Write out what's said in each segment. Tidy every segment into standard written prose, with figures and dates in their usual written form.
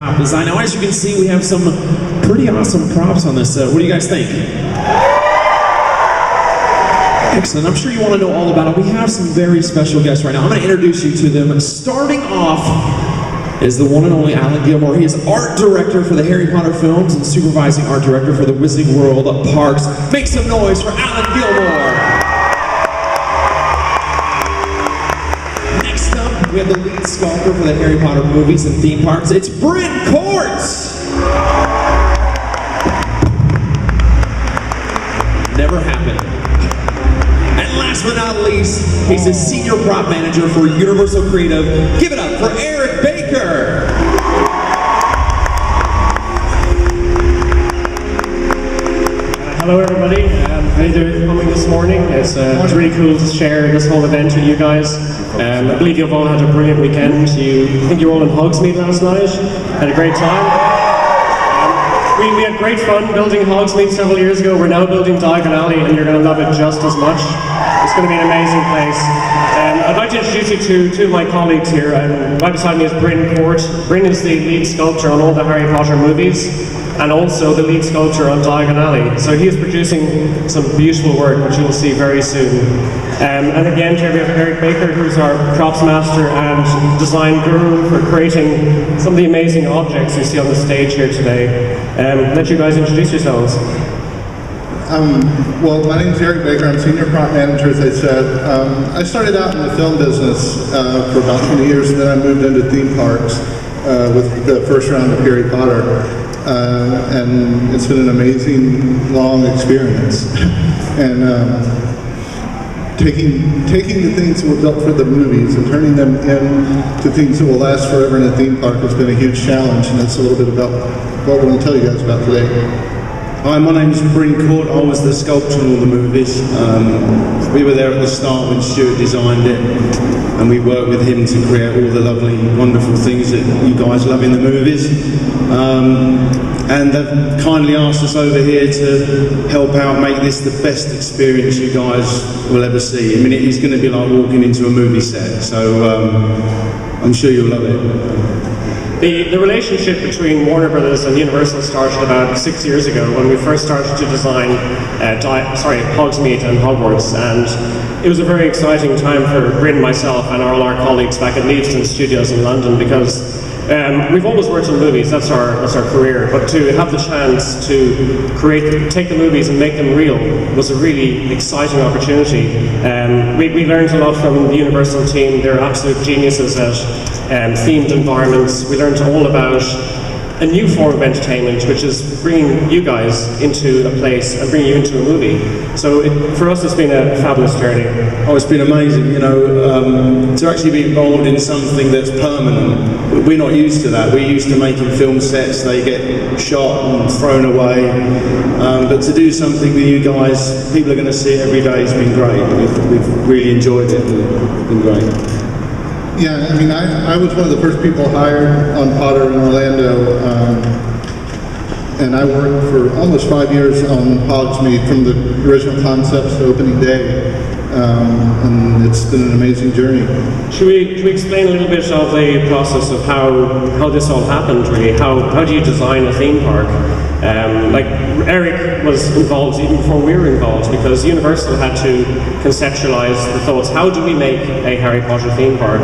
Design. Now, as you can see, we have some pretty awesome props on this. What do you guys think? Excellent. I'm sure you want to know all about it. We have some very special guests right now. I'm going to introduce you to them. Starting off is the one and only Alan Gilmore. He is art director for the Harry Potter films and supervising art director for the Wizarding World Parks. Make some noise for Alan Gilmore. Next up, we have the lead sculptor for the Harry Potter movies and theme parks. It's Bryn Court. Never happened. And last but not least, he's a senior prop manager for Universal Creative. Give it up for Eric Baker. Hello everybody, how are you doing coming this morning? It's really cool to share this whole event with you guys. I believe you've all had a brilliant weekend. I think you were all in Hogsmeade last night, had a great time. We had great fun building Hogsmeade several years ago. We're now building Diagon Alley and you're going to love it just as much. It's going to be an amazing place. I'd like to introduce you to two of my colleagues here. Right beside me is Bryn Court. Bryn is the lead sculptor on all the Harry Potter movies and also the lead sculptor on Diagon Alley. So he is producing some beautiful work which you will see very soon. And again, here we have Eric Baker, who's our props master and design guru for creating some of the amazing objects you see on the stage here today. Let you guys introduce yourselves. Well, my name is Eric Baker. I'm senior prop manager, as I said. I started out in the film business for about 20 years, and then I moved into theme parks with the first round of Harry Potter. And it's been an amazing, long experience. And taking the things that were built for the movies and turning them into things that will last forever in a theme park has been a huge challenge, and that's a little bit about what we're going to tell you guys about today. Hi, my name is Bryn Court. I was the sculptor in all the movies. We were there at the start when Stuart designed it, and we worked with him to create all the lovely, wonderful things that you guys love in the movies. And they've kindly asked us over here to help out make this the best experience you guys will ever see. I mean, it is going to be like walking into a movie set, so I'm sure you'll love it. The relationship between Warner Brothers and Universal started about 6 years ago when we first started to design Hogsmeade and Hogwarts, and it was a very exciting time for Bryn, myself, and all our colleagues back at Leavesden Studios in London, because we've always worked on movies, that's our career, but to have the chance to take the movies and make them real was a really exciting opportunity. We learned a lot from the Universal team. They're absolute geniuses at themed environments. We learned all about a new form of entertainment, which is bringing you guys into a place and bringing you into a movie. So for us, it's been a fabulous journey. Oh, it's been amazing, you know, to actually be involved in something that's permanent. We're not used to that. We're used to making film sets, they get shot and thrown away. But to do something with you guys, people are going to see it every day, has been great. We've really enjoyed it. It's been great. Yeah, I mean, I was one of the first people hired on Potter in Orlando, and I worked for almost 5 years on Hogsmeade from the original concepts to opening day, and it's been an amazing journey. Should we explain a little bit of the process of how this all happened, really? How do you design a theme park? Like Eric was involved even before we were involved, because Universal had to conceptualize the thoughts, how do we make a Harry Potter theme park?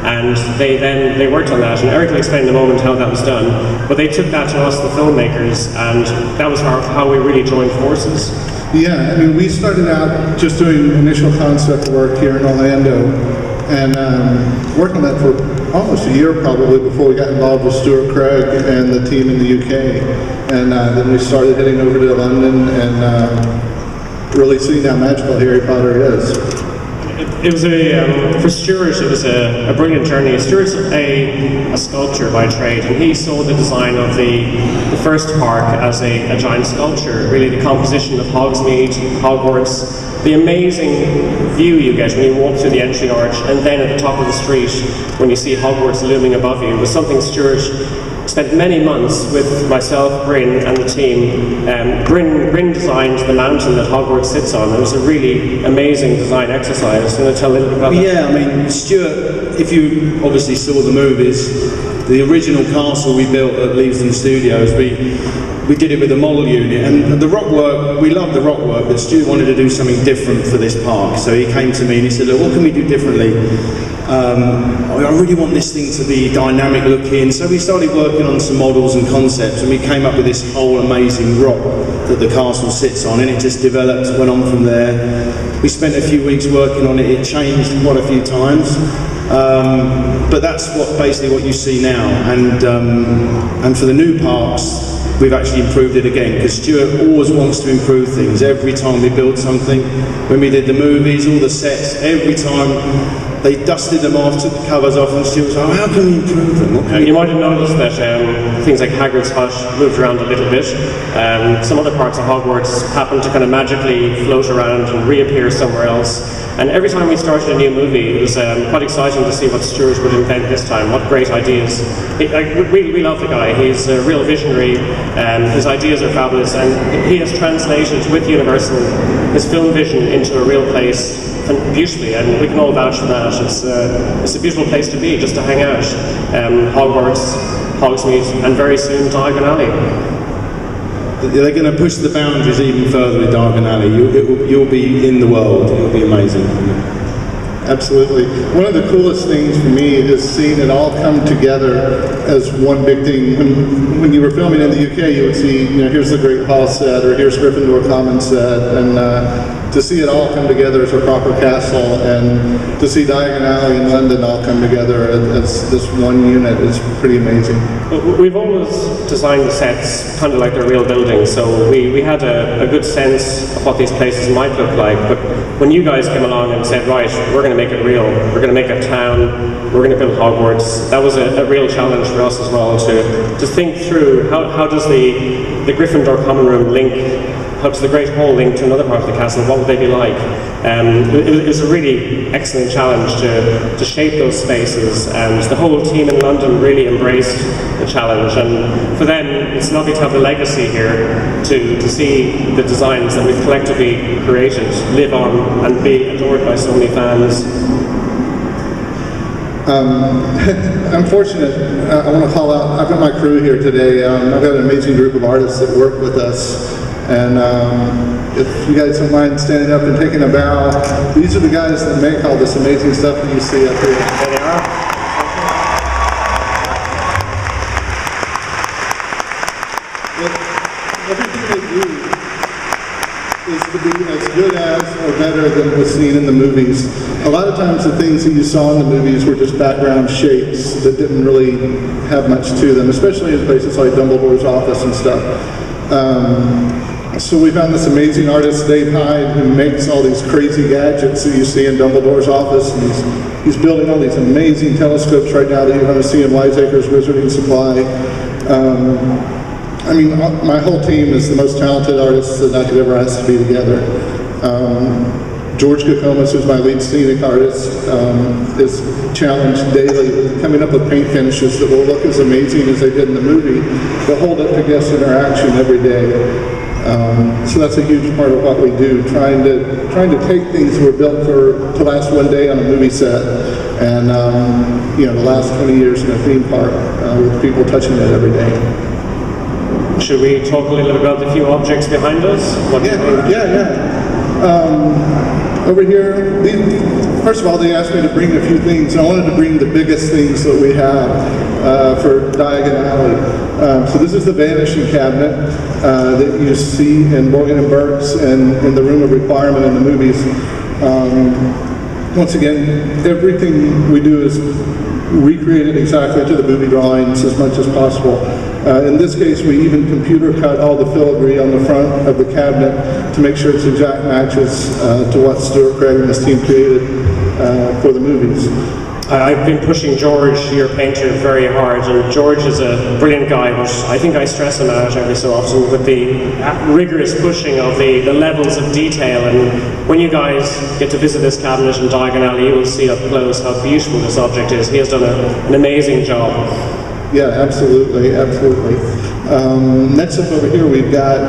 And they worked on that, and Eric will explain in a moment how that was done, but they took that to us, the filmmakers, and that was how we really joined forces. Yeah, I mean, we started out just doing initial concept work here in Orlando, and worked on that for almost a year probably before we got involved with Stuart Craig and the team in the UK. And then we started heading over to London and really seeing how magical Harry Potter is. It was for Stuart, it was a brilliant journey. Stuart's a sculptor by trade, and he saw the design of the first park as a giant sculpture, really the composition of Hogsmeade, Hogwarts, the amazing view you get when you walk through the entry arch, and then at the top of the street, when you see Hogwarts looming above you, was something Stuart spent many months with myself, Bryn, and the team. Bryn designed the mountain that Hogwarts sits on. It was a really amazing design exercise. Do you want to tell a little bit about that? Yeah, I mean, Stuart, if you obviously saw the movies, the original castle we built at Leavesden Studios, we did it with a model unit, and the rock work, we loved the rock work, but Stu wanted to do something different for this park. So he came to me and he said, look, what can we do differently? I really want this thing to be dynamic looking. So we started working on some models and concepts, and we came up with this whole amazing rock that the castle sits on, and it just developed, went on from there. We spent a few weeks working on it. It changed quite a few times. But that's basically what you see now, and for the new parks, we've actually improved it again, because Stuart always wants to improve things. Every time we build something, when we did the movies, all the sets, every time they dusted them off, took the covers off, and Stuart was like, oh, how can we improve them? You might have noticed that things like Hagrid's Hut moved around a little bit. Some other parts of Hogwarts happened to kind of magically float around and reappear somewhere else. And every time we started a new movie, it was quite exciting to see what Stuart would invent this time, what great ideas. We love the guy. He's a real visionary, and his ideas are fabulous, and he has translated with Universal his film vision into a real place beautifully, and we can all vouch for that. It's a beautiful place to be, just to hang out. Hogwarts, Hogsmeade, and very soon Diagon Alley. They're going to push the boundaries even further with Diagon Alley. You'll be in the world. It'll be amazing. Absolutely. One of the coolest things for me is seeing it all come together as one big thing. When you were filming in the UK, you would see, here's the Great Hall set, or here's Gryffindor Common set, and to see it all come together as a proper castle, and to see Diagon Alley in London all come together as this one unit is pretty amazing. We've always designed the sets kind of like they're real buildings, so we had a good sense of what these places might look like, but when you guys came along and said, right, we're going to make it real, we're going to make a town, we're going to build Hogwarts, that was a real challenge for us as well, to think through how does the Gryffindor Common Room link, how does the Great Hall link to another part of the castle, what would they be like? It was a really excellent challenge to shape those spaces, and the whole team in London really embraced the challenge, and for them it's lovely to have the legacy here, to see the designs that we've collectively created live on and be adored by so many fans. I'm fortunate. I want to call out, I've got my crew here today. I've got an amazing group of artists that work with us. And if you guys don't mind standing up and taking a bow, these are the guys that make all this amazing stuff that you see up here. There they are. Everything they do is to be as good as or better than was seen in the movies. A lot of times the things that you saw in the movies were just background shapes that didn't really have much to them, especially in places like Dumbledore's office and stuff. So we found this amazing artist, Dave Hyde, who makes all these crazy gadgets that you see in Dumbledore's office, and he's building all these amazing telescopes right now that you're going to see in Wiseacre's Wizarding Supply. I mean, my whole team is the most talented artists that I could ever ask to be together. George Kokomas, who's my lead scenic artist, is challenged daily with coming up with paint finishes that will look as amazing as they did in the movie, but hold up to guest interaction every day. So that's a huge part of what we do, trying to take things that were built to last one day on a movie set, and the last 20 years in a theme park with people touching it every day. Should we talk a little bit about the few objects behind us? Over here, first of all, they asked me to bring a few things. I wanted to bring the biggest things that we have for Diagon Alley. So this is the vanishing cabinet that you see in Morgan and Burke's and in the Room of Requirement in the movies. Once again, everything we do is recreated exactly to the movie drawings as much as possible. In this case, we even computer cut all the filigree on the front of the cabinet to make sure it's exact matches to what Stuart Craig and his team created for the movies. I've been pushing George, your painter, very hard, and George is a brilliant guy, but I think I stress him out every so often with the rigorous pushing of the levels of detail, and when you guys get to visit this cabinet in Diagon Alley, you will see up close how beautiful this object is. He has done an amazing job. Yeah, absolutely, absolutely. Next up over here, we've got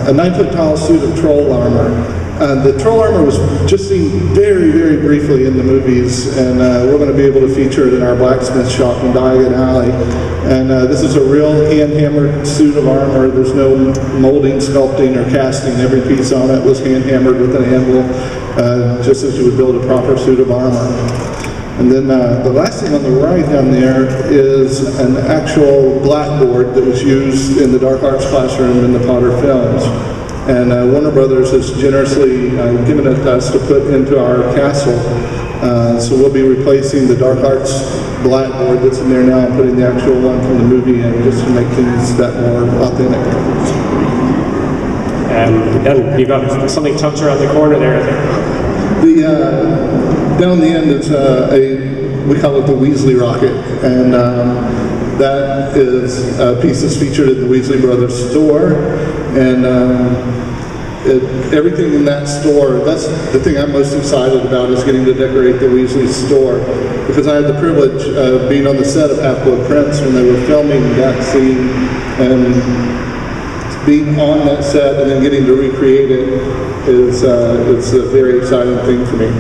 a 9-foot tall suit of troll armor. The troll armor was just seen very, very briefly in the movies, and we're going to be able to feature it in our blacksmith shop in Diagon Alley. And this is a real hand-hammered suit of armor. There's no molding, sculpting, or casting. Every piece on it was hand-hammered with an anvil, just as you would build a proper suit of armor. And then the last thing on the right down there is an actual blackboard that was used in the dark arts classroom in the Potter films. And Warner Brothers has generously given it to us to put into our castle. So we'll be replacing the dark arts blackboard that's in there now and putting the actual one from the movie in, just to make things that more authentic. And you've got something tucked around the corner there, I think. Down the end it's we call it the Weasley rocket, and that is a piece that's featured in the Weasley Brothers store, and everything in that store, that's the thing I'm most excited about, is getting to decorate the Weasley store, because I had the privilege of being on the set of Half-Blood Prince when they were filming that scene, and being on that set and then getting to recreate it is it's a very exciting thing for me.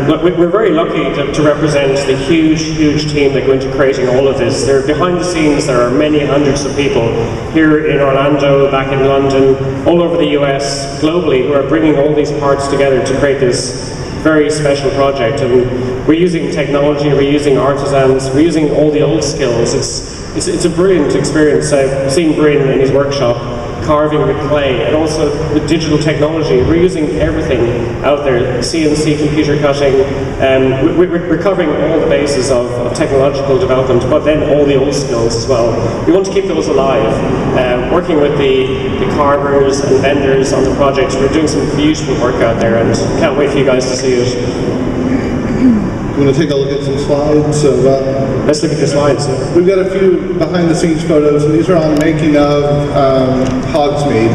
Look, we're very lucky to represent the huge team that go into creating all of this. There, behind the scenes, there are many hundreds of people here in Orlando, back in London, all over the US, globally, who are bringing all these parts together to create this very special project. And we're using technology, we're using artisans, we're using all the old skills. It's a brilliant experience. I've seen Bryn in his workshop carving with clay, and also with digital technology. We're using everything out there, CNC, computer cutting. We're covering all the bases of technological development, but then all the old skills as well. We want to keep those alive. Working with the carvers and vendors on the project, we're doing some beautiful work out there, and can't wait for you guys to see it. You want to take a look at some slides? Let's look at the slides. We've got a few behind-the-scenes photos, and these are all making of Hogsmeade.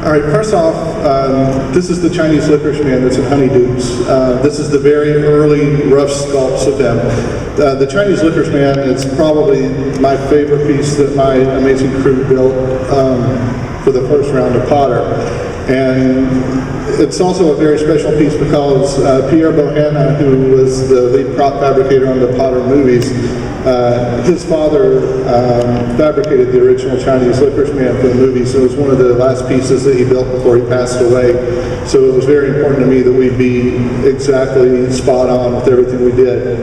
All right, first off, this is the Chinese licorice man that's in Honeydukes. This is the very early rough sculpts of them. The Chinese licorice man is probably my favorite piece that my amazing crew built for the first round of Potter. And it's also a very special piece because Pierre Bohanna, who was the lead prop fabricator on the Potter movies, his father fabricated the original Chinese licorice man for the movies, so it was one of the last pieces that he built before he passed away. So it was very important to me that we be exactly spot on with everything we did.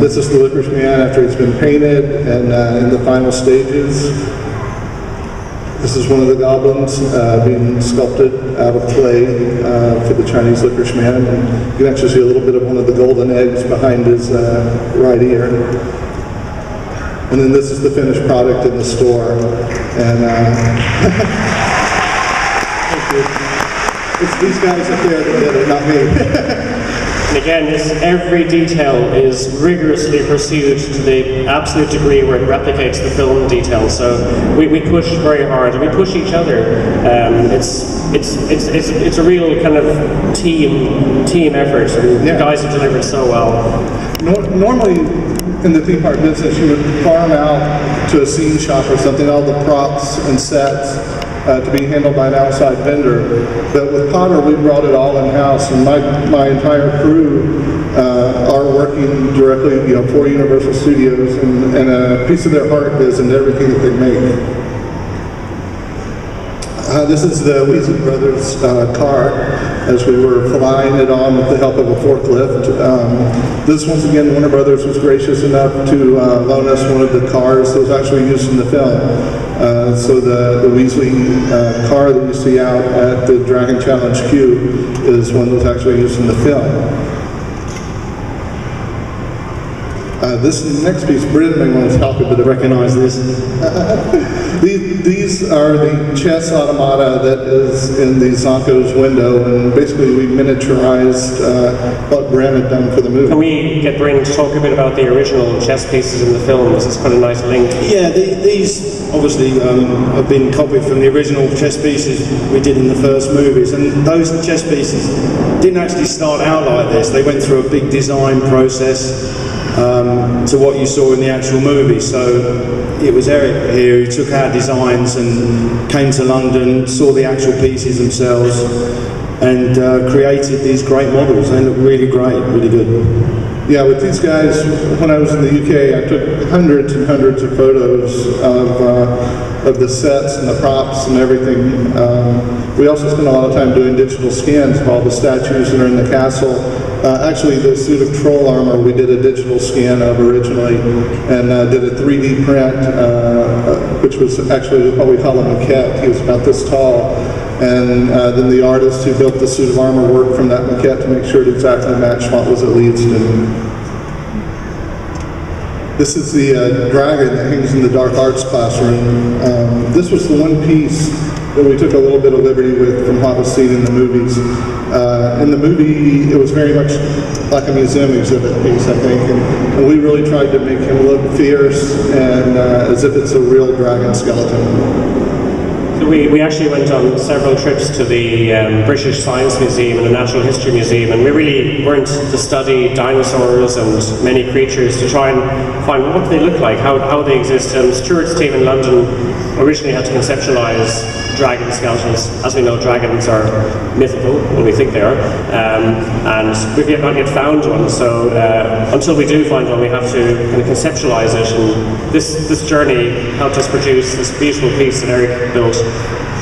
This is the licorice man after it's been painted and in the final stages. This is one of the goblins being sculpted out of clay for the Chinese licorice man. And you can actually see a little bit of one of the golden eggs behind his right ear. And then this is the finished product in the store. And it's these guys up there that did it, not me. And again, every detail is rigorously pursued to the absolute degree where it replicates the film detail. So we push very hard, and we push each other. It's a real kind of team effort, and the guys have delivered so well. Normally, in the theme park business, you would farm out to a scene shop or something, all the props and sets to be handled by an outside vendor. But with Potter, we brought it all in-house, and my entire crew are working directly, for Universal Studios, and a piece of their heart is in everything that they make. This is the Weasley Brothers car, as we were flying it on with the help of a forklift. This, once again, Warner Brothers was gracious enough to loan us one of the cars that was actually used in the film. So the Weasley car that you see out at the Dragon Challenge Q is one that was actually used in the film. This next piece, Bryn may want to talk a bit. I recognise this. These are the chess automata that is in the Zonko's window, and basically we miniaturized what Bryn had done for the movie. Can we get Bryn to talk a bit about the original chess pieces in the films? It's quite a nice link. Yeah, these obviously have been copied from the original chess pieces we did in the first movies, and those chess pieces didn't actually start out like this. They went through a big design process to what you saw in the actual movie. So it was Eric here who took our designs and came to London, saw the actual pieces themselves, and created these great models. They look really great, really good. Yeah, with these guys, when I was in the UK, I took hundreds and hundreds of photos of the sets and the props and everything. We also spent a lot of time doing digital scans of all the statues that are in the castle. Actually, the suit of troll armor we did a digital scan of originally, and did a 3D print, which was actually what we call a maquette. He was about this tall. And then the artist who built the suit of armor worked from that maquette to make sure it exactly matched what was at Leedston. This is the dragon that hangs in the dark arts classroom. This was the one piece that we took a little bit of liberty with from what was seen in the movies. In the movie, it was very much like a museum exhibit piece, I think, and we really tried to make him look fierce and as if it's a real dragon skeleton. So we actually went on several trips to the British Science Museum and the Natural History Museum, and we really weren't to study dinosaurs and many creatures to try and find what they look like, how they exist. And Stuart's team in London originally had to conceptualize dragon skeletons. As we know, dragons are mythical, well, we think they are, and we've not yet found one, so until we do find one, we have to kind of conceptualize it, and this journey helped us produce this beautiful piece that Eric built.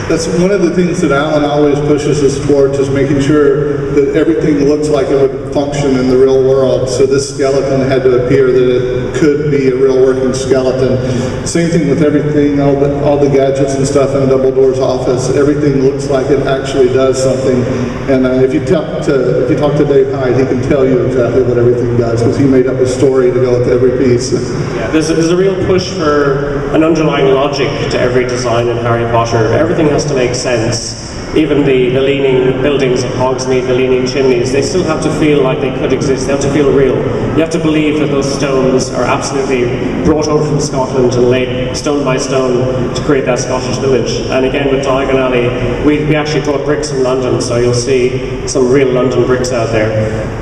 That's one of the things that Alan always pushes us towards, is making sure that everything looks like it would function in the real world. So this skeleton had to appear that it could be a real working skeleton. Same thing with everything, all the gadgets and stuff in Dumbledore's office. Everything looks like it actually does something. And if you talk to Dave Hyde, he can tell you exactly what everything does, because he made up a story to go with every piece. Yeah, there's a real push for an underlying logic to every design in Harry Potter. Everything has to make sense. Even the leaning buildings of Hogsmeade, the leaning chimneys, they still have to feel like they could exist. They have to feel real. You have to believe that those stones are absolutely brought over from Scotland and laid stone by stone to create that Scottish village. And again, with Diagon Alley, we actually brought bricks from London, so you'll see some real London bricks out there.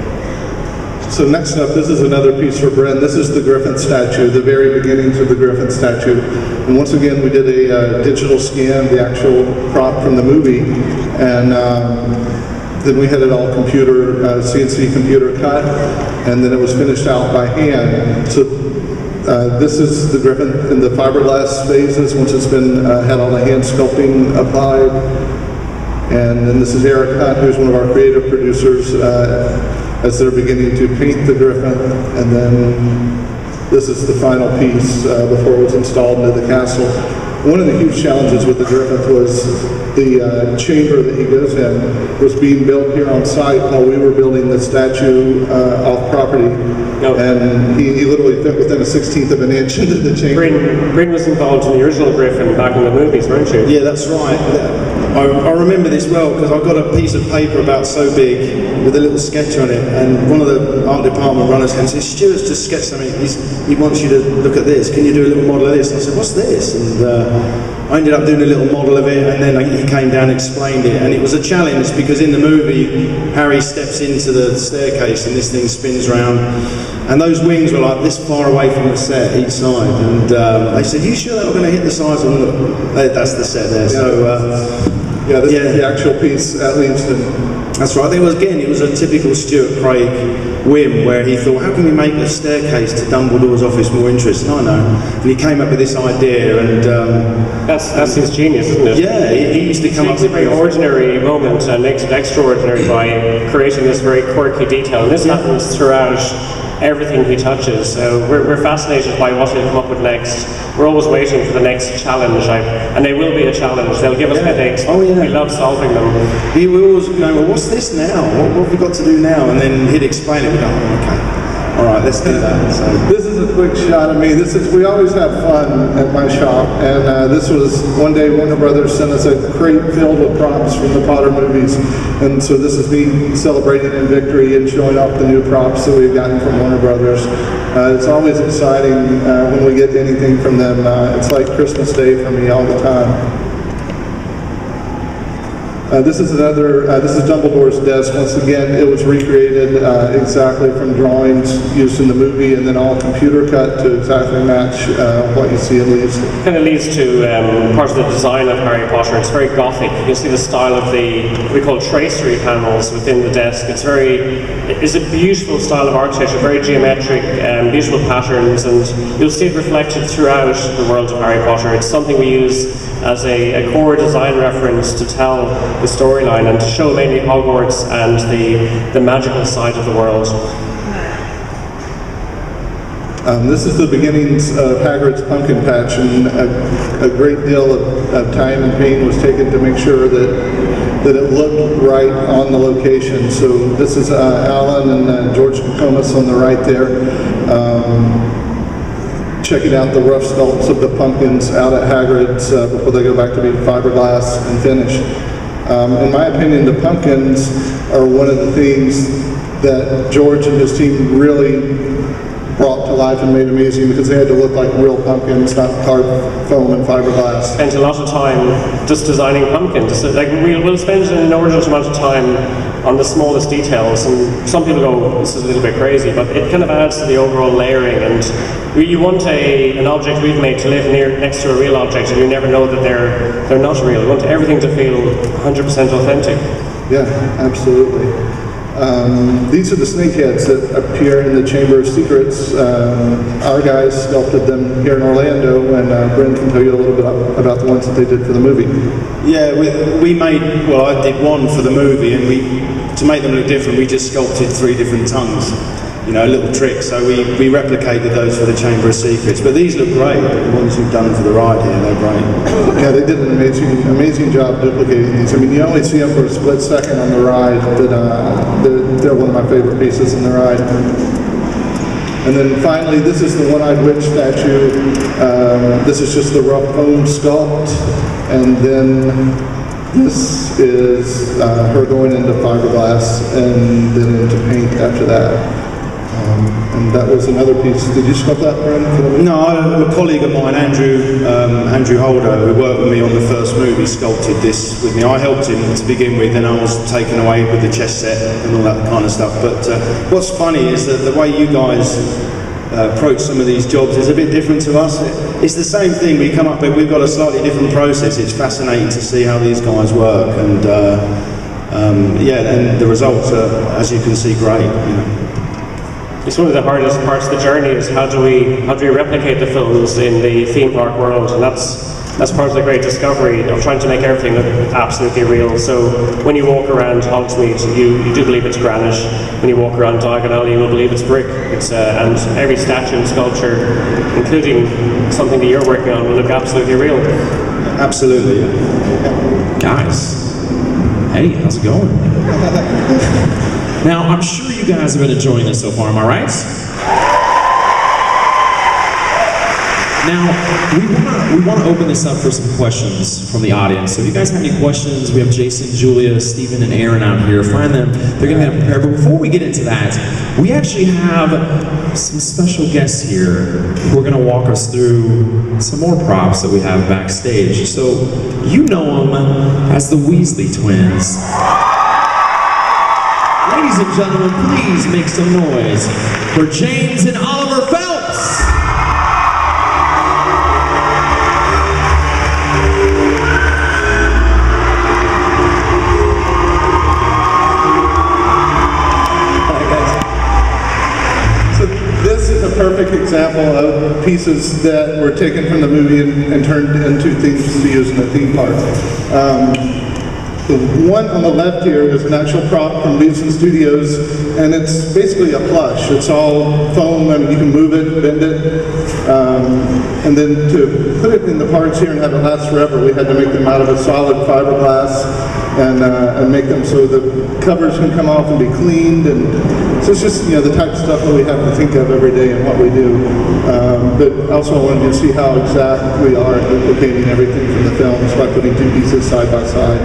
So next up, this is another piece for Bryn. This is the Griffin statue, the very beginnings of the Griffin statue. And once again, we did a digital scan, the actual prop from the movie, and then we had it all CNC computer cut, and then it was finished out by hand. So this is the Griffin in the fiberglass phases, once it's been had all the hand sculpting applied. And then this is Eric Hunt, who's one of our creative producers, as they're beginning to paint the Griffin, and then this is the final piece before it was installed into the castle. One of the huge challenges with the Griffin was the chamber that he goes in was being built here on site while we were building the statue off property. Nope. And he literally fit within a 1/16 of an inch into the chamber. Bryn was involved in the original Griffin back in the movies, weren't you? Yeah, that's right. I remember this well because I got a piece of paper about so big with a little sketch on it, and one of the art department runners came and said, "Stuart's just sketched something. He wants you to look at this. Can you do a little model of this?" And I said, "What's this?" And I ended up doing a little model of it, and then he came down and explained it. And it was a challenge because in the movie, Harry steps into the staircase and this thing spins round. And those wings were like this far away from the set, each side. And they said, "You sure they're not going to hit the sides?" That's the set there. So, this is the actual piece at Leedston. That's right. It was a typical Stuart Craig whim where he thought, how can we make the staircase to Dumbledore's office more interesting? I know. And he came up with this idea, and that's his genius, isn't it? Yeah, he used to come up with a very ordinary moment and makes it extraordinary by creating this very quirky detail. And this happens throughout everything he touches. So we're fascinated by what he'll come up with next. We're always waiting for the next challenge, and they will be a challenge. They'll give us headaches. Oh yeah. We love solving them. We always go, well, what's this now? What have we got to do now? And then he'd explain it. We go, oh, okay. All right, let's do that. So. This is a quick shot of me. We always have fun at my shop, and this was one day Warner Brothers sent us a crate filled with props from the Potter movies, and so this is me celebrating in victory and showing off the new props that we've gotten from Warner Brothers. It's always exciting when we get anything from them. It's like Christmas Day for me all the time. This is Dumbledore's desk. Once again, it was recreated exactly from drawings used in the movie, and then all computer cut to exactly match what you see in Leaves. Kind of leads to part of the design of Harry Potter. It's very gothic. You can see the style of what we call tracery panels within the desk. It's a beautiful style of architecture, very geometric, beautiful patterns, and you'll see it reflected throughout the world of Harry Potter. It's something we use as a core design reference to tell the storyline and to show mainly Hogwarts and the magical side of the world. This is the beginnings of Hagrid's pumpkin patch, and a great deal of time and pain was taken to make sure that it looked right on the location. So this is Alan and George Comas on the right there. Checking out the rough sculpts of the pumpkins out at Hagrid's before they go back to being fiberglass and finished. In my opinion, the pumpkins are one of the things that George and his team really brought to life and made amazing, because they had to look like real pumpkins, not carved foam and fiberglass. Spent a lot of time just designing pumpkins. Like we'll spend an inordinate amount of time on the smallest details, and some people go, this is a little bit crazy, but it kind of adds to the overall layering. And you want an object we've made to live next to a real object, and you never know that they're not real. You want everything to feel 100% authentic. Yeah, absolutely. These are the snakeheads that appear in the Chamber of Secrets. Our guys sculpted them here in Orlando, and Bryn can tell you a little bit about the ones that they did for the movie. Yeah, I did one for the movie, and to make them look different, we just sculpted 3 different tongues. You know, a little trick. So we replicated those for the Chamber of Secrets. But these look great. The ones you've done for the ride here, they're great. Yeah, they did an amazing job duplicating these. I mean, you only see them for a split second on the ride, but they're one of my favorite pieces in the ride. And then finally, this is the One-Eyed Witch statue. This is just the rough foam sculpt, and then this is her going into fiberglass and then into paint after that. And that was another piece. Did you sculpt that, Bryn? No, a colleague of mine, Andrew Holder, who worked with me on the first movie, sculpted this with me. I helped him to begin with, then I was taken away with the chess set and all that kind of stuff. But what's funny is that the way you guys approach some of these jobs is a bit different to us. It's the same thing. We've got a slightly different process. It's fascinating to see how these guys work, and and the results are, as you can see, great. You know. It's one of the hardest parts of the journey is how do we replicate the films in the theme park world, and that's part of the great discovery of trying to make everything look absolutely real. So when you walk around Hogsmeade, you do believe it's granite. When you walk around Diagon Alley, you will believe it's brick. And every statue and sculpture, including something that you're working on, will look absolutely real. Absolutely. Guys, hey, how's it going? Now, I'm sure you guys have been enjoying this so far, am I right? Now, we want to open this up for some questions from the audience. So if you guys have any questions, we have Jason, Julia, Stephen, and Aaron out here. Find them. They're going to be prepared. But before we get into that, we actually have some special guests here who are going to walk us through some more props that we have backstage. So you know them as the Weasley twins. Ladies and gentlemen, please make some noise for James and Oliver Phelps. So this is a perfect example of pieces that were taken from the movie and turned into things to use in the theme park. The one on the left here is an actual prop from Leaves Studios, and it's basically a plush. It's all foam. I mean, you can move it, bend it, and then to put it in the parks here and have it last forever, we had to make them out of a solid fiberglass and make them so the covers can come off and be cleaned. And so it's just, the type of stuff that we have to think of every day in what we do. But also I wanted you to see how exact we are at duplicating everything from the films by putting 2 pieces side by side.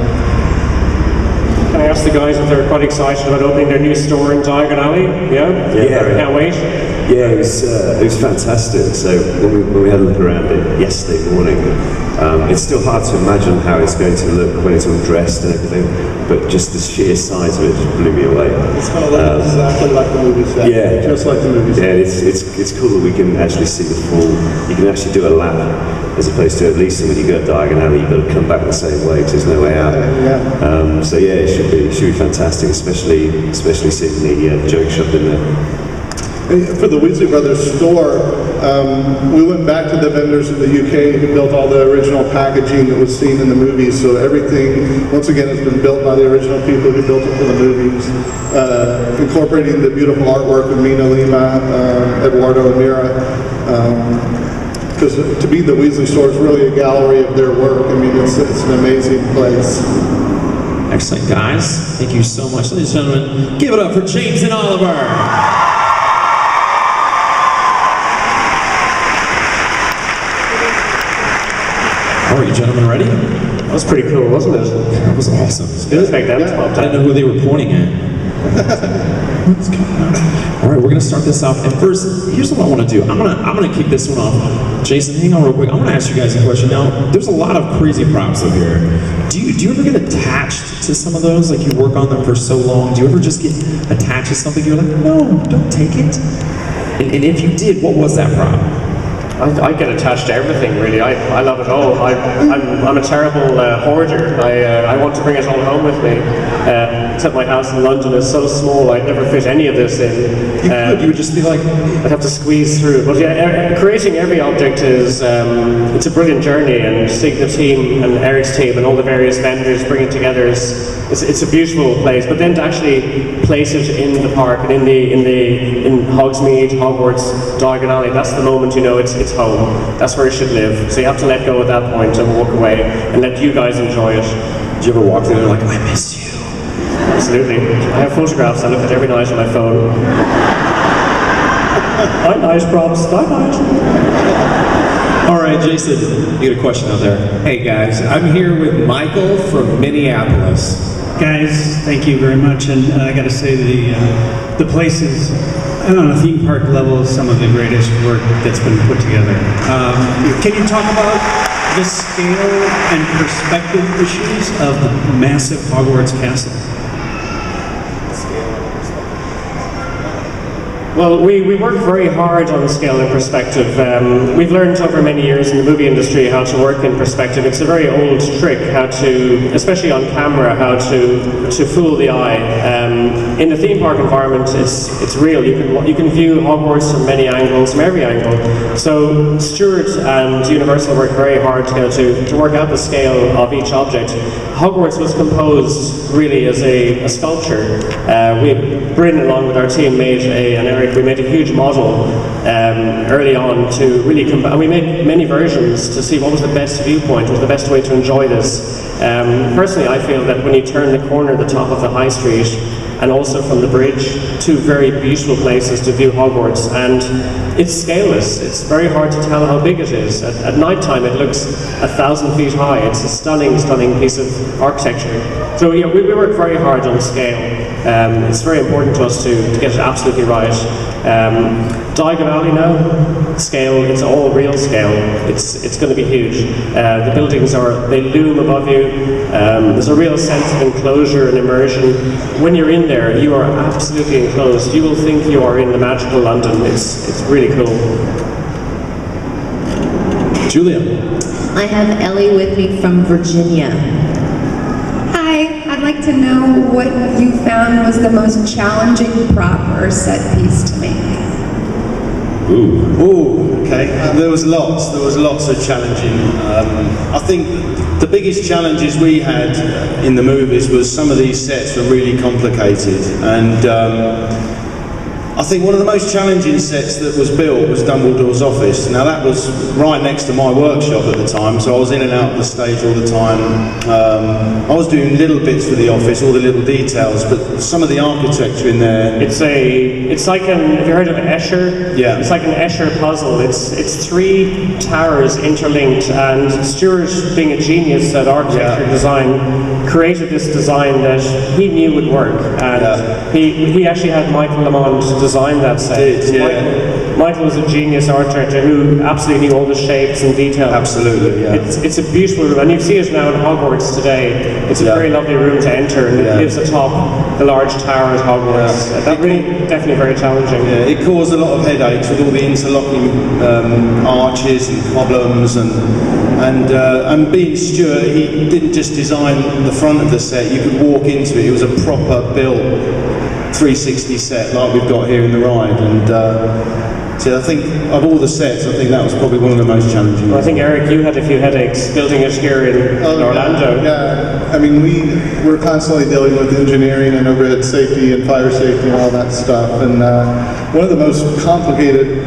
Can I ask the guys if they're quite excited about opening their new store in Diagon Alley? Yeah? Yeah. Can't wait. Yeah, it was fantastic. So when we had a look around it yesterday morning, it's still hard to imagine how it's going to look when it's all dressed and everything, but just the sheer size of it just blew me away. It's going to look exactly like the movie set. Yeah, just like the movie set. Yeah, it's cool that we can actually see the full. You can actually do a lap, as opposed to at least when you go diagonally, you've got to come back the same way because there's no way out. So yeah, it should be fantastic, especially seeing the joke shop in there. For the Weasley Brothers store, we went back to the vendors in the UK who built all the original packaging that was seen in the movies. So everything, once again, has been built by the original people who built it for the movies, incorporating the beautiful artwork of Mina Lima, Eduardo and Mira. Because to be the Weasley store is really a gallery of their work. I mean, it's an amazing place. Excellent, guys. Thank you so much. Ladies and gentlemen, give it up for James and Oliver. All right, you gentlemen ready? That was pretty cool, wasn't it? That was awesome. It was back then. I didn't know who they were pointing at. What's going on? All right, we're gonna start this off. And first, here's what I want to do. I'm gonna kick this one off. Jason, hang on real quick. I want to ask you guys a question. Now, there's a lot of crazy props up here. Do you ever get attached to some of those? Like you work on them for so long. Do you ever just get attached to something? You're like, no, don't take it. And if you did, what was that prop? I get attached to everything, really. I love it all. I'm a terrible hoarder. I want to bring it all home with me. Except my house in London is so small, I'd never fit any of this in. You would just be like... I'd have to squeeze through. But yeah, creating every object is, it's a brilliant journey, and seeing the team and Eric's team and all the various vendors bring it together it's a beautiful place. But then to actually place it in the park and in Hogsmeade, Hogwarts, Diagon Alley, that's the moment you know it's home. That's where it should live. So you have to let go at that point and walk away and let you guys enjoy it. Did you ever walk through there like, I miss you? Absolutely. I have photographs I look at every night on my phone. Night night props. Night night. All right, Jason, you got a question out there. Hey guys, I'm here with Michael from Minneapolis. Guys, thank you very much, and I got to say the place is, on a theme park level, some of the greatest work that's been put together. Can you talk about the scale and perspective issues of the massive Hogwarts castle? Well, we work very hard on scale and perspective. We've learned over many years in the movie industry how to work in perspective. It's a very old trick, how to, especially on camera, how to fool the eye. In the theme park environment, it's real. You can view Hogwarts from many angles, from every angle. So Stuart and Universal worked very hard to work out the scale of each object. Hogwarts was composed really as a sculpture. Bryn, along with our team, made we made a huge model early on to really and we made many versions to see what was the best viewpoint, what was the best way to enjoy this. Personally, I feel that when you turn the corner at the top of the high street, and also from the bridge, two very beautiful places to view Hogwarts, and it's scaleless. It's very hard to tell how big it is. At night time it looks 1,000 feet high. It's a stunning, stunning piece of architecture. So yeah, we work very hard on scale. It's very important to us to get it absolutely right. Diagon Alley now, scale, it's all real scale. It's going to be huge. The buildings they loom above you. There's a real sense of enclosure and immersion. When you're in there, you are absolutely enclosed. You will think you are in the magical London. It's really cool. Julia. I have Ellie with me from Virginia. Hi, I'd like to know what you found was the most challenging prop or set piece to make. Ooh, okay. There was lots of challenging. I think the biggest challenges we had in the movies was some of these sets were really complicated, and I think one of the most challenging sets that was built was Dumbledore's office. Now that was right next to my workshop at the time, so I was in and out of the stage all the time. I was doing little bits for the office, all the little details, but some of the architecture in there... It's like have you heard of Escher? Yeah. It's like an Escher puzzle. It's three towers interlinked, and Stuart, being a genius at architecture design, created this design that he knew would work. And he actually had Michael Lamont design that set. Michael was a genius art director who absolutely knew all the shapes and details. Absolutely, yeah. It's a beautiful room, and you see it now in Hogwarts today. It's a very lovely room to enter, and it lives atop the large tower at Hogwarts. That really, definitely very challenging. Yeah, it caused a lot of headaches with all the interlocking arches and columns, and being Stuart, he didn't just design the front of the set. You could walk into it. It was a proper built 360 set like we've got here in the ride, and so I think of all the sets, I think that was probably one of the most challenging. Well, I think Eric, you had a few headaches building it here in Orlando. Yeah, I mean, we're constantly dealing with engineering and overhead safety and fire safety and all that stuff, and one of the most complicated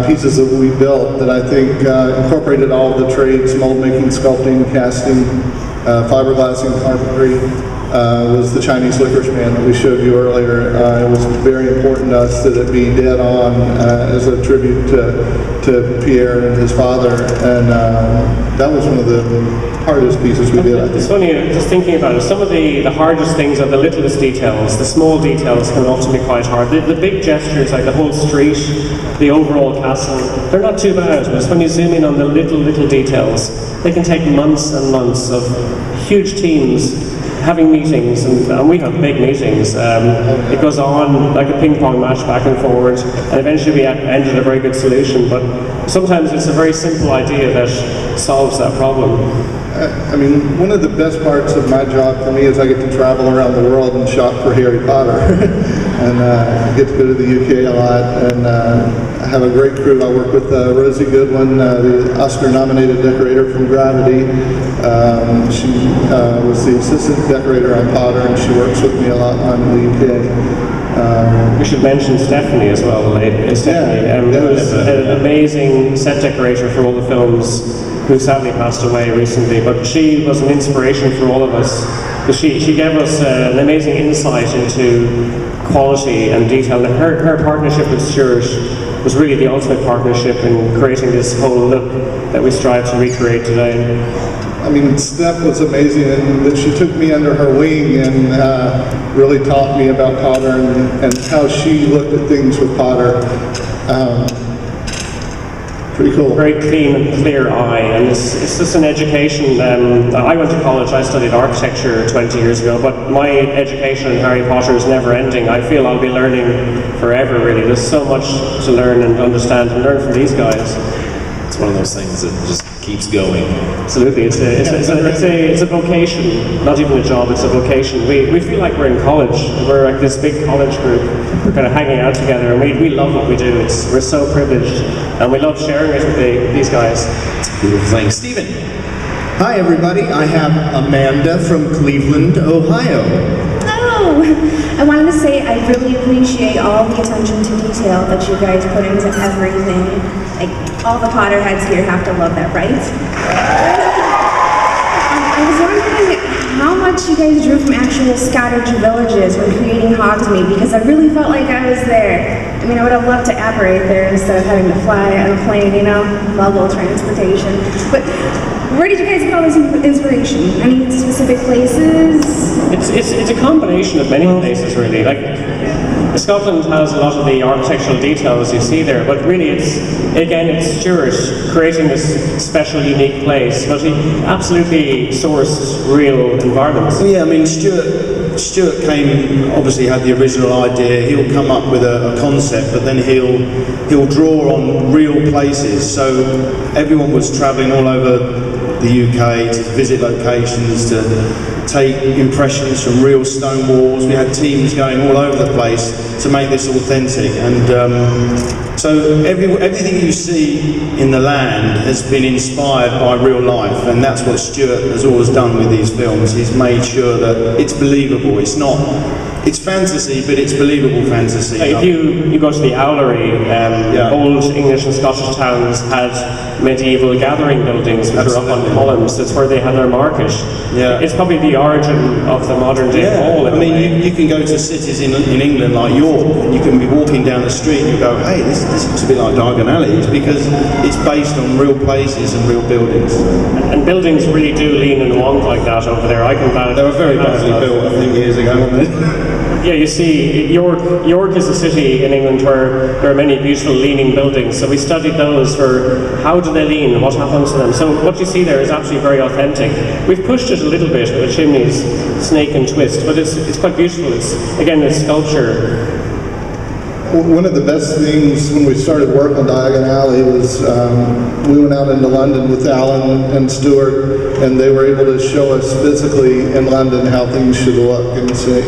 pieces that we built that I think incorporated all of the trades: mold making, sculpting, casting, fiberglassing, carpentry, was the Chinese licorice man that we showed you earlier. It was very important to us that it be dead on as a tribute to Pierre and his father, and that was one of the hardest pieces we did, I think. It's funny, just thinking about it, some of the hardest things are the littlest details. The small details can often be quite hard. The big gestures, like the whole street, the overall castle, they're not too bad, but it's when you zoom in on the little details, they can take months and months of huge teams having meetings, and we have big meetings. It goes on like a ping pong match back and forward, and eventually we end at a very good solution, but sometimes it's a very simple idea that solves that problem. I mean, one of the best parts of my job for me is I get to travel around the world and shop for Harry Potter. And I get to go to the UK a lot, and I have a great crew. I work with Rosie Goodwin, the Oscar-nominated decorator from Gravity. She was the assistant decorator on Potter, and she works with me a lot on the UK. We should mention Stephanie as well, Stephanie, who was an amazing set decorator for all the films, who sadly passed away recently, but she was an inspiration for all of us. She gave us an amazing insight into quality and detail. Her partnership with Stuart was really the ultimate partnership in creating this whole look that we strive to recreate today. I mean, Steph was amazing, and that she took me under her wing and really taught me about Potter and how she looked at things with Potter. Pretty cool. Very clean and clear eye, and it's just an education. I went to college, I studied architecture 20 years ago, but my education in Harry Potter is never ending. I feel I'll be learning forever, really. There's so much to learn and understand and learn from these guys. It's one of those things that just keeps going. Absolutely, it's a vocation, not even a job, it's a vocation. We feel like we're in college. We're like this big college group. We're kind of hanging out together, and we love what we do. We're so privileged, and we love sharing it with these guys. It's a beautiful thing. Stephen. Hi everybody, I have Amanda from Cleveland, Ohio. Hello! I wanted to say I really appreciate all the attention to detail that you guys put into everything. Like, all the Potterheads here have to love that, right? I was wondering how much you guys drew from actual Scottish villages when creating Hogsmeade, because I really felt like I was there. I mean, I would have loved to apparate there instead of having to fly on a plane, you know, Muggle transportation. But where did you guys get all this inspiration? Any specific places? It's a combination of many places, really. Like, Scotland has a lot of the architectural details you see there, but really it's Stuart creating this special, unique place, but he absolutely sourced real environments. Well, yeah, I mean, Stuart came, obviously had the original idea. He'll come up with a concept, but then he'll draw on real places. So everyone was travelling all over the UK to visit locations, to take impressions from real stone walls. We had teams going all over the place to make this authentic, and so everything you see in the land has been inspired by real life, and that's what Stuart has always done with these films. He's made sure that it's believable. It's fantasy, but it's believable fantasy. If you go to the Owlery, old English and Scottish towns had medieval gathering buildings which were up on columns. That's where they had their market. Yeah. It's probably the origin of the modern day hall. I mean, you can go to cities in England like York, and you can be walking down the street and you go, hey, this looks a bit like Diagon Alley. It's because it's based on real places and real buildings. And buildings really do lean and wonk like that over there. I can vouch. They were very badly built, I think, years ago, weren't they? Yeah, you see, York is a city in England where there are many beautiful leaning buildings. So we studied those for how do they lean, what happens to them. So what you see there is actually very authentic. We've pushed it a little bit with the chimneys, snake and twist, but it's quite beautiful. It's sculpture. One of the best things when we started work on Diagon Alley was we went out into London with Alan and Stuart, and they were able to show us physically in London how things should look, and say,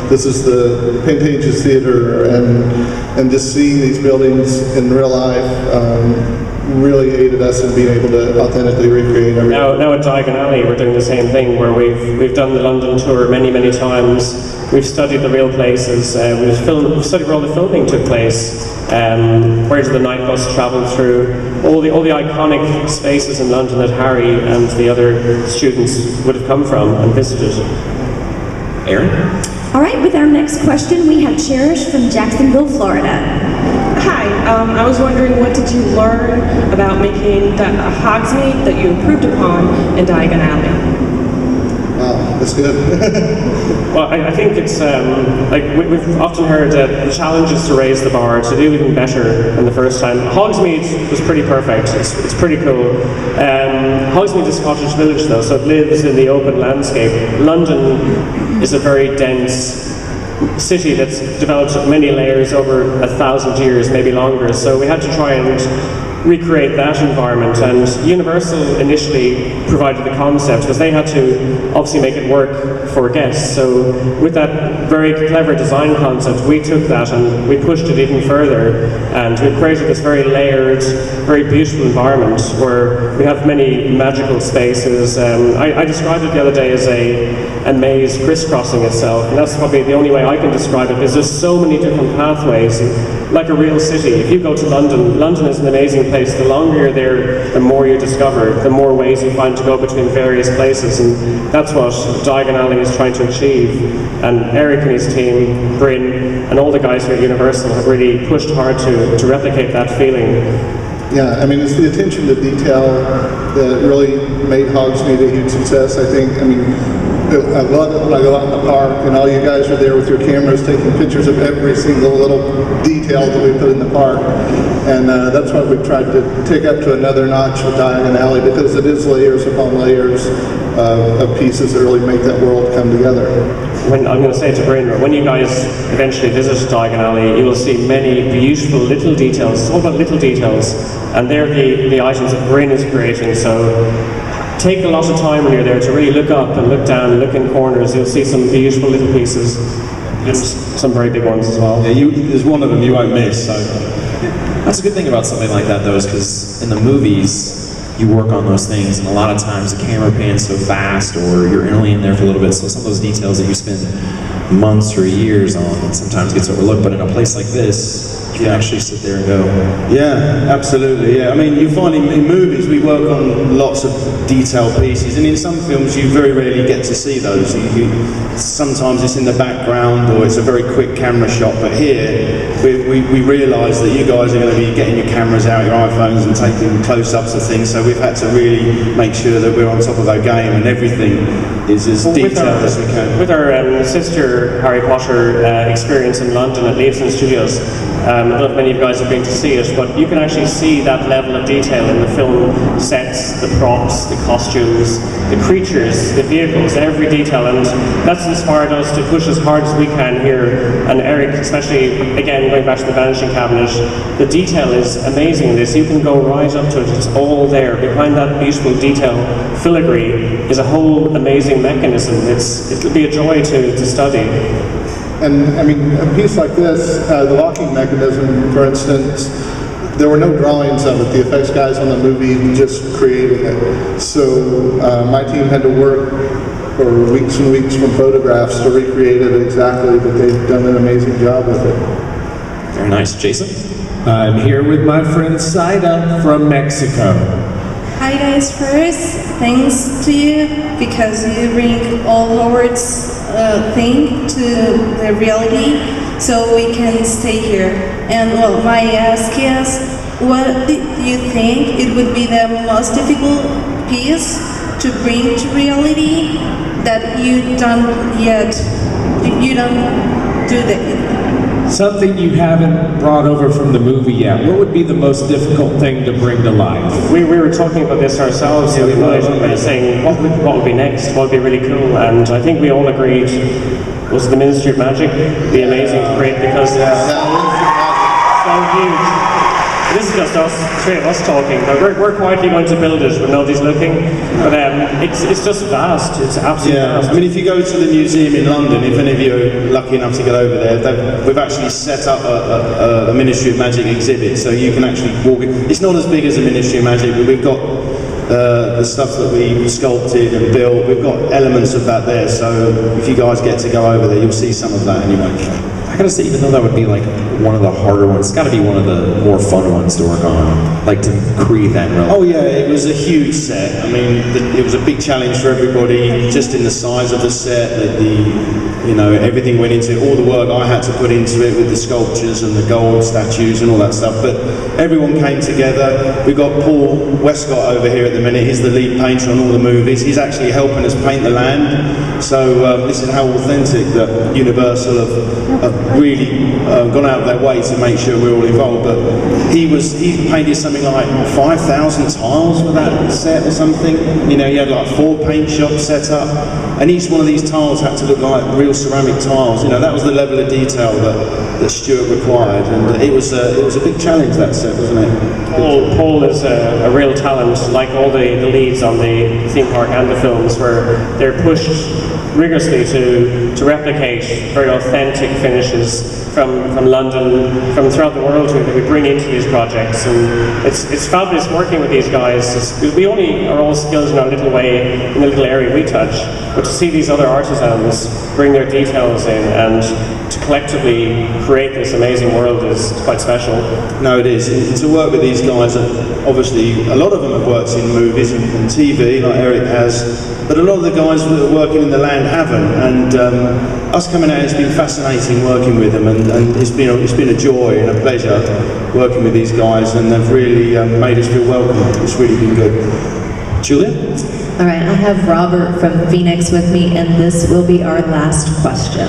this is the Pantages Theatre, and just seeing these buildings in real life really aided us in being able to authentically recreate everything. Now at Diagon Alley, we're doing the same thing, where we've done the London tour many times. We've studied the real places. We've studied where all the filming took place. Where did the night bus travel through? All the iconic spaces in London that Harry and the other students would have come from and visited. Erin? All right, with our next question, we have Cherish from Jacksonville, Florida. Hi, I was wondering, what did you learn about making a Hogsmeade that you improved upon in Diagon Alley? Wow, that's good. Well, I think it's we've often heard that the challenge is to raise the bar, to do even better than the first time. Hogsmeade was pretty perfect. It's pretty cool. Hogsmeade is a cottage village though, so it lives in the open landscape. London is a very dense city that's developed many layers over 1,000 years, maybe longer. So we had to try and recreate that environment, and Universal initially provided the concept because they had to obviously make it work for guests. So with that very clever design concept, we took that and we pushed it even further, and we created this very layered, very beautiful environment where we have many magical spaces. I described it the other day as a maze crisscrossing itself, and that's probably the only way I can describe it, because there's so many different pathways, like a real city. If you go to London, London is an amazing place. The longer you're there, the more you discover, the more ways you find to go between various places, and that's what Diagon Alley is trying to achieve. And Eric and his team, Bryn, and all the guys here at Universal have really pushed hard to replicate that feeling. Yeah, I mean, it's the attention to detail that really made Hogsmeade a huge success, I think. I mean, I love it when I go out in the park and all you guys are there with your cameras taking pictures of every single little detail that we put in the park. And that's why we've tried to take up to another notch with Diagon Alley, because it is layers upon layers of pieces that really make that world come together. I'm going to say to Bryn, when you guys eventually visit Diagon Alley, you will see many beautiful little details. It's all about little details, and they're the items that Bryn is creating. So take a lot of time when you're there to really look up and look down and look in corners. You'll see some beautiful little pieces, and some very big ones as well. Yeah, there's one of them you won't miss. So that's a good thing about something like that, though, is because in the movies, you work on those things, and a lot of times the camera pans so fast, or you're only in there for a little bit, so some of those details that you spend months or years on sometimes gets overlooked. But in a place like this, you can actually sit there and go. Yeah, absolutely. Yeah, I mean, you find in movies we work on lots of detailed pieces, and in some films you very rarely get to see those. Sometimes it's in the background, or it's a very quick camera shot. But here, we realise that you guys are going to be getting your cameras out, your iPhones, and taking close-ups of things. So we've had to really make sure that we're on top of our game, and everything is as detailed as we can. With our sister Harry Potter experience in London at Leavesden Studios, I don't know if many of you guys have been to see it, but you can actually see that level of detail in the film sets, the props, the costumes, the creatures, the vehicles, every detail, and that's inspired us to push as hard as we can here. And Eric, especially, again, going back to the vanishing cabinet, the detail is amazing in this. You can go right up to it, it's all there. Behind that beautiful detail filigree is a whole amazing mechanism. It'll be a joy to study. And I mean, a piece like this, the locking mechanism, for instance, there were no drawings of it. The effects guys on the movie just created it. So my team had to work for weeks and weeks from photographs to recreate it exactly, but they've done an amazing job with it. Very nice. Jason? I'm here with my friend Saida from Mexico. Hi guys, first, thanks to you because you bring all Howard's thing to the reality so we can stay here. And well, my ask is, what do you think it would be the most difficult piece to bring to reality that you don't do the Something you haven't brought over from the movie yet. What would be the most difficult thing to bring to life? We were talking about this ourselves the other night, and saying what would be next, what would be really cool, and I think we all agreed, was the Ministry of Magic be amazing to create, because it's so huge. This is just us, three of us talking, but we're quietly going to build it when nobody's looking. But it's just vast, it's absolutely vast. I mean, if you go to the museum in London, if any of you are lucky enough to get over there, we've actually set up a Ministry of Magic exhibit, so you can actually walk it. It's not as big as the Ministry of Magic, but we've got the stuff that we sculpted and built. We've got elements of that there, so if you guys get to go over there, you'll see some of that anyway. I gotta say, even though that would be like one of the harder ones, it's gotta be one of the more fun ones to work on, like to create that realm. Oh yeah, it was a huge set. I mean, it was a big challenge for everybody, just in the size of the set, everything went into it, all the work I had to put into it with the sculptures and the gold statues and all that stuff, but everyone came together. We've got Paul Westcott over here at the minute. He's the lead painter on all the movies. He's actually helping us paint the land, so this is how authentic that Universal have really gone out of their way to make sure we're all involved. But he painted something like 5,000 tiles for that set or something. He had like 4 paint shops set up, and each one of these tiles had to look like real ceramic tiles. That was the level of detail that Stuart required, and it was a big challenge, that set, wasn't it? Paul is a real talent, like all the leads on the theme park and the films, where they're pushed rigorously to replicate very authentic finishes from London, from throughout the world that we bring into these projects, and it's fabulous working with these guys. We only are all skilled in our little way, in the little area we touch, but to see these other artisans bring their details in and to collectively create this amazing world is quite special. No, it is. And to work with these guys, obviously a lot of them have worked in movies and TV, like Eric has, but a lot of the guys that are working in the land haven't, and us coming out, it's been fascinating working with them, and it's been a joy and a pleasure working with these guys, and they've really made us feel welcome. It's really been good. Julia? All right, I have Robert from Phoenix with me, and this will be our last question.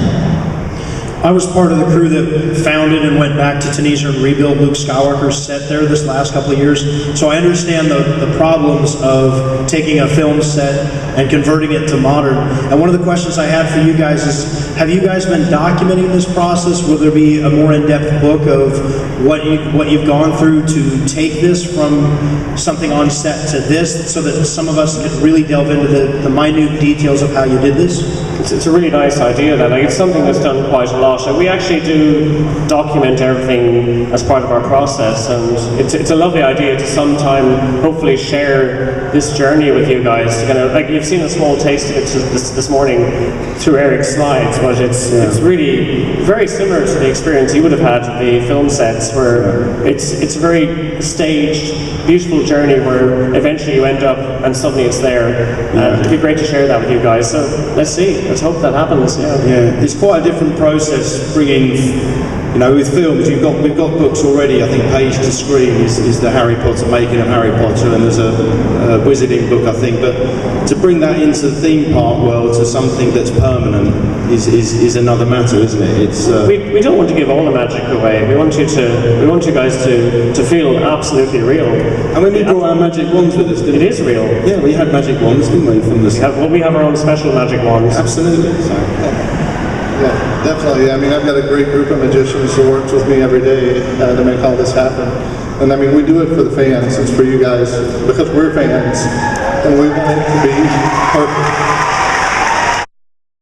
I was part of the crew that founded and went back to Tunisia and rebuilt Luke Skywalker's set there this last couple of years. So I understand the problems of taking a film set and converting it to modern. And one of the questions I had for you guys is, have you guys been documenting this process? Will there be a more in-depth book of what you've gone through to take this from something on set to this, so that some of us could really delve into the minute details of how you did this? It's a really nice idea, that it's something that's done quite a lot. And we actually do document everything as part of our process, and it's a lovely idea to sometime hopefully share this journey with you guys. To kind of, like, you've seen a small taste of it this morning through Eric's slides, but it's really very similar to the experience you would have had at the film sets, where it's a very staged, beautiful journey where eventually you end up and suddenly it's there. And it'd be great to share that with you guys. So let's see. Let's hope that happens. Yeah, it's quite a different process bringing, with films, we've got books already. I think Page to Screen is the Harry Potter, making of Harry Potter, and there's a Wizarding book, I think. But to bring that into the theme park world to something that's permanent is another matter, isn't it? It's we don't want to give all the magic away. We want you guys to feel absolutely real. And when we brought our magic wands with us, it is real. Yeah, we had magic wands, didn't we? From the we have our own special magic wands. Absolutely. Yeah, definitely. I mean, I've got a great group of magicians who works with me every day to make all this happen. And I mean, we do it for the fans. It's for you guys, because we're fans, and we want it to be perfect.